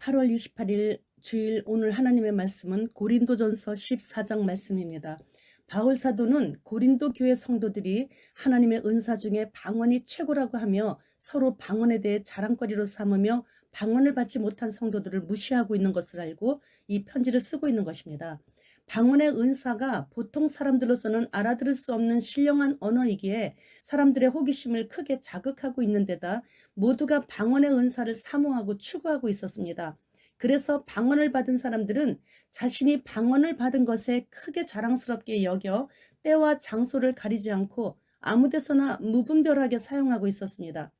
8월 28일 주일 오늘 하나님의 말씀은 고린도전서 14장 말씀입니다. 바울 사도는 고린도 교회 성도들이 하나님의 은사 중에 방언이 최고라고 하며 서로 방언에 대해 자랑거리로 삼으며 방언을 받지 못한 성도들을 무시하고 있는 것을 알고 이 편지를 쓰고 있는 것입니다. 방언의 은사가 보통 사람들로서는 알아들을 수 없는 신령한 언어이기에 사람들의 호기심을 크게 자극하고 있는 데다 모두가 방언의 은사를 사모하고 추구하고 있었습니다. 그래서 방언을 받은 사람들은 자신이 방언을 받은 것에 크게 자랑스럽게 여겨 때와 장소를 가리지 않고 아무 데서나 무분별하게 사용하고 있었습니다.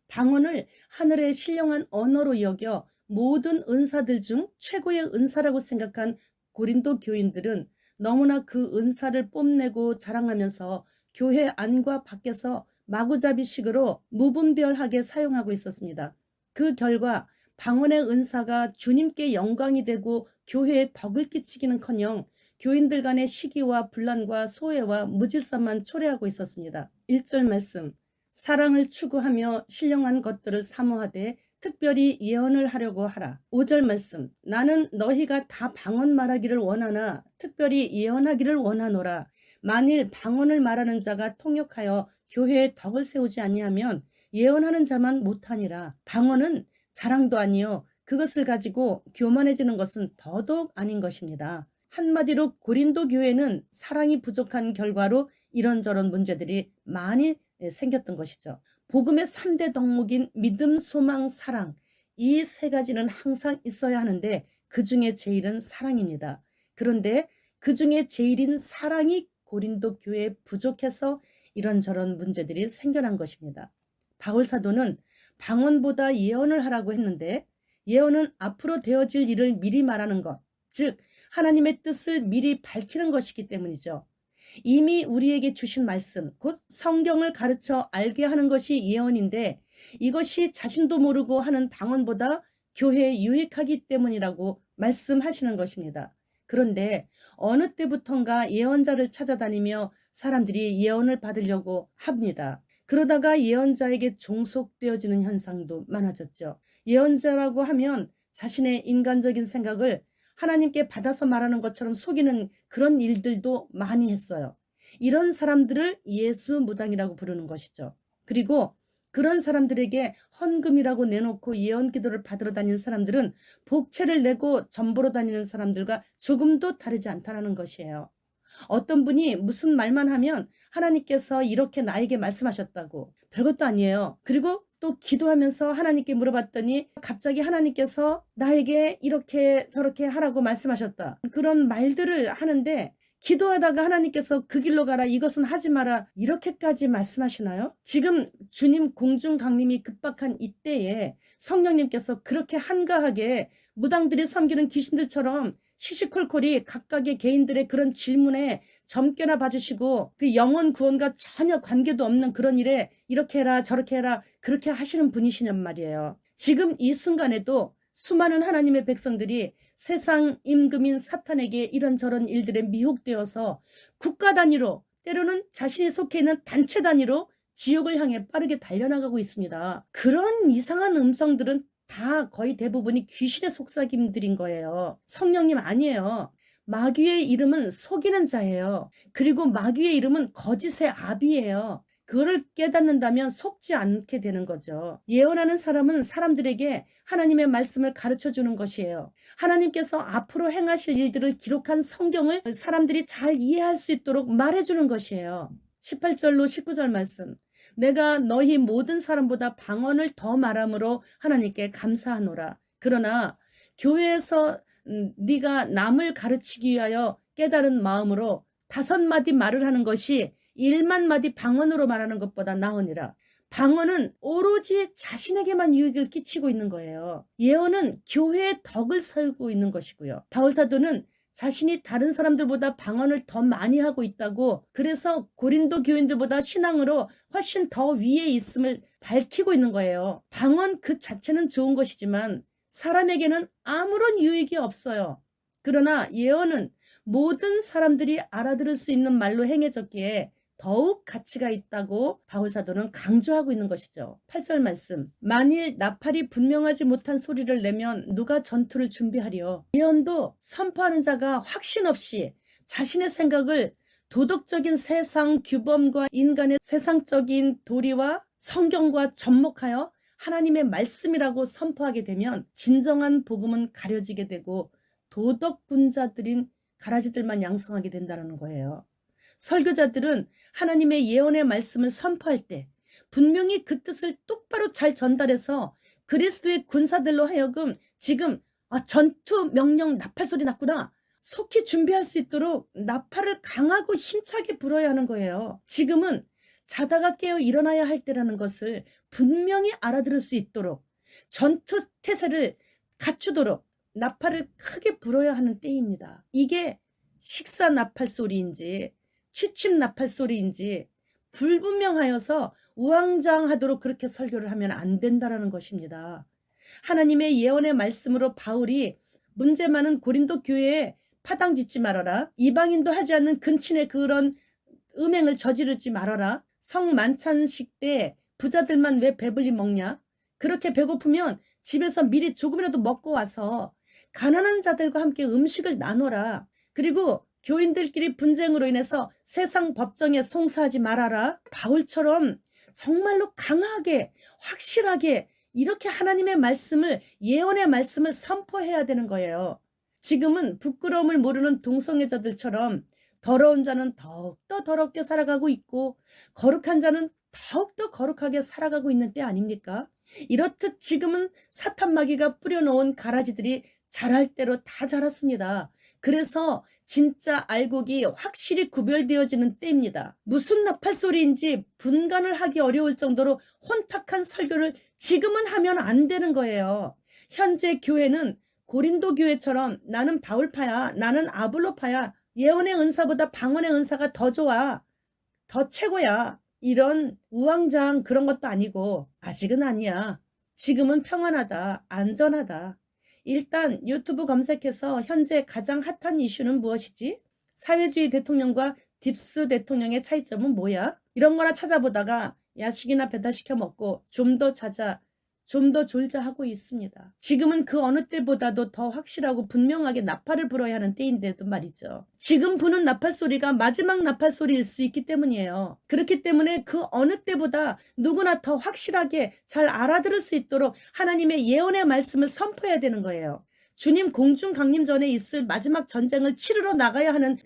방언을 하늘의 신령한 언어로 여겨 모든 은사들 중 최고의 은사라고 생각한 고린도 교인들은 너무나 그 은사를 뽐내고 자랑하면서 교회 안과 밖에서 마구잡이식으로 무분별하게 사용하고 있었습니다. 그 결과 방언의 은사가 주님께 영광이 되고 교회에 덕을 끼치기는커녕 교인들 간의 시기와 분란과 소외와 무질서만 초래하고 있었습니다. 1절 말씀, 사랑을 추구하며 신령한 것들을 사모하되 특별히 예언을 하려고 하라. 5절 말씀, 나는 너희가 다 방언 말하기를 원하나 특별히 예언하기를 원하노라. 만일 방언을 말하는 자가 통역하여 교회에 덕을 세우지 아니하면 예언하는 자만 못하니라. 방언은 자랑도 아니요 그것을 가지고 교만해지는 것은 더더욱 아닌 것입니다. 한마디로 고린도 교회는 사랑이 부족한 결과로 이런저런 문제들이 많이 생겼던 것이죠. 복음의 3대 덕목인 믿음, 소망, 사랑, 이 세 가지는 항상 있어야 하는데 그 중에 제일은 사랑입니다. 그런데 그 중에 제일인 사랑이 고린도 교회에 부족해서 이런저런 문제들이 생겨난 것입니다. 바울 사도는 방언보다 예언을 하라고 했는데 예언은 앞으로 되어질 일을 미리 말하는 것, 즉 하나님의 뜻을 미리 밝히는 것이기 때문이죠. 이미 우리에게 주신 말씀, 곧 성경을 가르쳐 알게 하는 것이 예언인데 이것이 자신도 모르고 하는 방언보다 교회에 유익하기 때문이라고 말씀하시는 것입니다. 그런데 어느 때부턴가 예언자를 찾아다니며 사람들이 예언을 받으려고 합니다. 그러다가 예언자에게 종속되어지는 현상도 많아졌죠. 예언자라고 하면 자신의 인간적인 생각을 하나님께 받아서 말하는 것처럼 속이는 그런 일들도 많이 했어요. 이런 사람들을 예수 무당이라고 부르는 것이죠. 그리고 그런 사람들에게 헌금이라고 내놓고 예언 기도를 받으러 다니는 사람들은 복채를 내고 전보러 다니는 사람들과 조금도 다르지 않다는 것이에요. 어떤 분이 무슨 말만 하면 하나님께서 이렇게 나에게 말씀하셨다고, 별것도 아니에요. 그리고 또 기도하면서 하나님께 물어봤더니 갑자기 하나님께서 나에게 이렇게 저렇게 하라고 말씀하셨다. 그런 말들을 하는데 기도하다가 하나님께서 그 길로 가라, 이것은 하지 마라, 이렇게까지 말씀하시나요? 지금 주님 공중 강림이 급박한 이때에 성령님께서 그렇게 한가하게 무당들이 섬기는 귀신들처럼 시시콜콜이 각각의 개인들의 그런 질문에 점괘나 봐주시고 그 영혼 구원과 전혀 관계도 없는 그런 일에 이렇게 해라 저렇게 해라 그렇게 하시는 분이시냔 말이에요. 지금 이 순간에도 수많은 하나님의 백성들이 세상 임금인 사탄에게 이런저런 일들에 미혹되어서 국가 단위로, 때로는 자신이 속해 있는 단체 단위로 지옥을 향해 빠르게 달려나가고 있습니다. 그런 이상한 음성들은 다 거의 대부분이 귀신의 속삭임들인 거예요. 성령님 아니에요. 마귀의 이름은 속이는 자예요. 그리고 마귀의 이름은 거짓의 아비예요. 그거를 깨닫는다면 속지 않게 되는 거죠. 예언하는 사람은 사람들에게 하나님의 말씀을 가르쳐 주는 것이에요. 하나님께서 앞으로 행하실 일들을 기록한 성경을 사람들이 잘 이해할 수 있도록 말해주는 것이에요. 18절로 19절 말씀, 내가 너희 모든 사람보다 방언을 더 말함으로 하나님께 감사하노라. 그러나 교회에서 네가 남을 가르치기 위하여 깨달은 마음으로 5마디 말을 하는 것이 1만 마디 방언으로 말하는 것보다 나으니라. 방언은 오로지 자신에게만 유익을 끼치고 있는 거예요. 예언은 교회의 덕을 세우고 있는 것이고요. 바울 사도는 자신이 다른 사람들보다 방언을 더 많이 하고 있다고, 그래서 고린도 교인들보다 신앙으로 훨씬 더 위에 있음을 밝히고 있는 거예요. 방언 그 자체는 좋은 것이지만 사람에게는 아무런 유익이 없어요. 그러나 예언은 모든 사람들이 알아들을 수 있는 말로 행해졌기에 더욱 가치가 있다고 바울 사도는 강조하고 있는 것이죠. 8절 말씀. 만일 나팔이 분명하지 못한 소리를 내면 누가 전투를 준비하려. 예언도 선포하는 자가 확신 없이 자신의 생각을 도덕적인 세상 규범과 인간의 세상적인 도리와 성경과 접목하여 하나님의 말씀이라고 선포하게 되면 진정한 복음은 가려지게 되고 도덕군자들인 가라지들만 양성하게 된다는 거예요. 설교자들은 하나님의 예언의 말씀을 선포할 때 분명히 그 뜻을 똑바로 잘 전달해서 그리스도의 군사들로 하여금 지금 전투 명령 나팔 소리 났구나. 속히 준비할 수 있도록 나팔을 강하고 힘차게 불어야 하는 거예요. 지금은 자다가 깨어 일어나야 할 때라는 것을 분명히 알아들을 수 있도록 전투 태세를 갖추도록 나팔을 크게 불어야 하는 때입니다. 이게 식사 나팔 소리인지 취침 나팔 소리인지 불분명하여서 우왕좌왕하도록 그렇게 설교를 하면 안 된다라는 것입니다. 하나님의 예언의 말씀으로 바울이 문제 많은 고린도 교회에 파당 짓지 말아라. 이방인도 하지 않는 근친의 그런 음행을 저지르지 말아라. 성만찬식 때 부자들만 왜 배불리 먹냐? 그렇게 배고프면 집에서 미리 조금이라도 먹고 와서 가난한 자들과 함께 음식을 나눠라. 그리고 교인들끼리 분쟁으로 인해서 세상 법정에 송사하지 말아라. 바울처럼 정말로 강하게 확실하게 이렇게 하나님의 말씀을 예언의 말씀을 선포해야 되는 거예요. 지금은 부끄러움을 모르는 동성애자들처럼 더러운 자는 더욱더 더럽게 살아가고 있고 거룩한 자는 더욱더 거룩하게 살아가고 있는 때 아닙니까? 이렇듯 지금은 사탄 마귀가 뿌려놓은 가라지들이 자랄 대로 다 자랐습니다. 그래서 진짜 알곡이 확실히 구별되어지는 때입니다. 무슨 나팔 소리인지 분간을 하기 어려울 정도로 혼탁한 설교를 지금은 하면 안 되는 거예요. 현재 교회는 고린도 교회처럼 나는 바울파야, 나는 아볼로파야, 예언의 은사보다 방언의 은사가 더 좋아, 더 최고야, 이런 우왕좌왕 그런 것도 아니고 아직은 아니야. 지금은 평안하다, 안전하다. 일단 유튜브 검색해서 현재 가장 핫한 이슈는 무엇이지? 사회주의 대통령과 딥스 대통령의 차이점은 뭐야? 이런 거나 찾아보다가 야식이나 배달시켜 먹고 좀 더 자자, 좀 더 졸자 하고 있습니다. 지금은 그 어느 때보다도 더 확실하고 분명하게 나팔을 불어야 하는 때인데도 말이죠. 지금 부는 나팔 소리가 마지막 나팔 소리일 수 있기 때문이에요. 그렇기 때문에 그 어느 때보다 누구나 더 확실하게 잘 알아들을 수 있도록 하나님의 예언의 말씀을 선포해야 되는 거예요. 주님 공중 강림 전에 있을 마지막 전쟁을 치르러 나가야 하는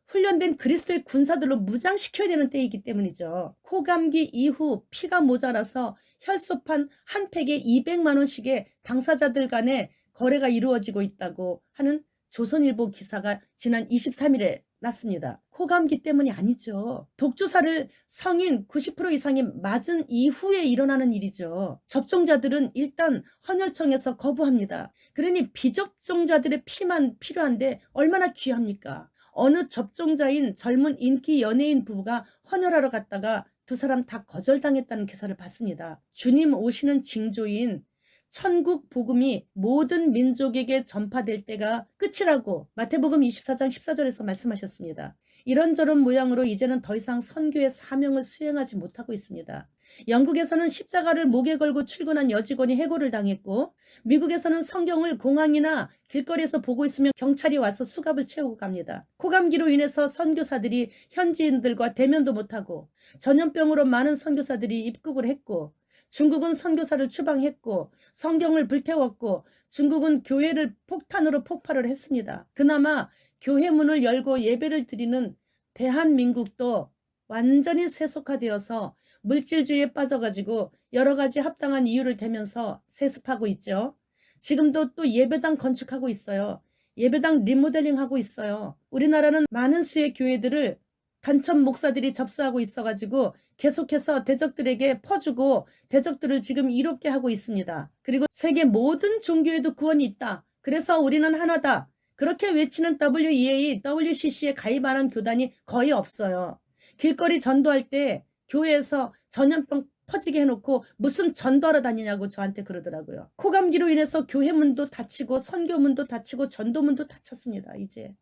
훈련된 그리스도의 군사들로 무장시켜야 되는 때이기 때문이죠. 코감기 이후 피가 모자라서 혈소판 한 팩에 200만 원씩의 당사자들 간에 거래가 이루어지고 있다고 하는 조선일보 기사가 지난 23일에 났습니다. 코감기 때문이 아니죠. 독주사를 성인 90% 이상이 맞은 이후에 일어나는 일이죠. 접종자들은 일단 헌혈청에서 거부합니다. 그러니 비접종자들의 피만 필요한데 얼마나 귀합니까? 어느 접종자인 젊은 인기 연예인 부부가 헌혈하러 갔다가 두 사람 다 거절당했다는 기사를 봤습니다. 주님 오시는 징조인 천국 복음이 모든 민족에게 전파될 때가 끝이라고 마태복음 24장 14절에서 말씀하셨습니다. 이런저런 모양으로 이제는 더 이상 선교의 사명을 수행하지 못하고 있습니다. 영국에서는 십자가를 목에 걸고 출근한 여직원이 해고를 당했고, 미국에서는 성경을 공항이나 길거리에서 보고 있으면 경찰이 와서 수갑을 채우고 갑니다. 코감기로 인해서 선교사들이 현지인들과 대면도 못하고, 전염병으로 많은 선교사들이 입국을 했고, 중국은 선교사를 추방했고, 성경을 불태웠고, 중국은 교회를 폭탄으로 폭발을 했습니다. 그나마 교회 문을 열고 예배를 드리는 대한민국도 완전히 세속화되어서 물질주의에 빠져가지고 여러 가지 합당한 이유를 대면서 세습하고 있죠. 지금도 또 예배당 건축하고 있어요. 예배당 리모델링하고 있어요. 우리나라는 많은 수의 교회들을 간첩 목사들이 접수하고 있어가지고 계속해서 대적들에게 퍼주고 대적들을 지금 이롭게 하고 있습니다. 그리고 세계 모든 종교에도 구원이 있다. 그래서 우리는 하나다. 그렇게 외치는 WEA, WCC에 가입하는 교단이 거의 없어요. 길거리 전도할 때 교회에서 전염병 퍼지게 해놓고 무슨 전도하러 다니냐고 저한테 그러더라고요. 코감기로 인해서 교회 문도 닫히고 선교 문도 닫히고 전도 문도 닫혔습니다. 이제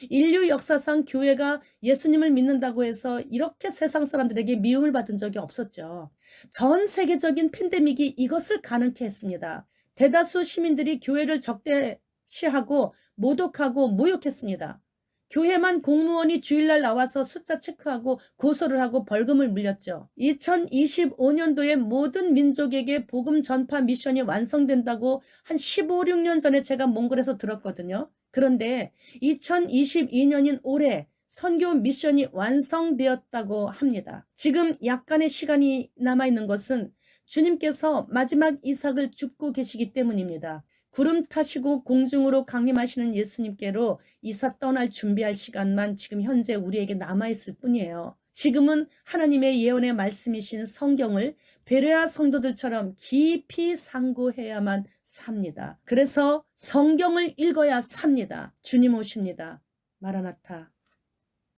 인류 역사상 교회가 예수님을 믿는다고 해서 이렇게 세상 사람들에게 미움을 받은 적이 없었죠. 전 세계적인 팬데믹이 이것을 가능케 했습니다. 대다수 시민들이 교회를 적대시하고 모독하고 모욕했습니다. 교회만 공무원이 주일날 나와서 숫자 체크하고 고소를 하고 벌금을 물렸죠. 2025년도에 모든 민족에게 복음 전파 미션이 완성된다고 한 15, 16년 전에 제가 몽골에서 들었거든요. 그런데 2022년인 올해 선교 미션이 완성되었다고 합니다. 지금 약간의 시간이 남아있는 것은 주님께서 마지막 이삭을 줍고 계시기 때문입니다. 구름 타시고 공중으로 강림하시는 예수님께로 이사 떠날 준비할 시간만 지금 현재 우리에게 남아있을 뿐이에요. 지금은 하나님의 예언의 말씀이신 성경을 베레아 성도들처럼 깊이 상고해야만 삽니다. 그래서 성경을 읽어야 삽니다. 주님 오십니다. 마라나타.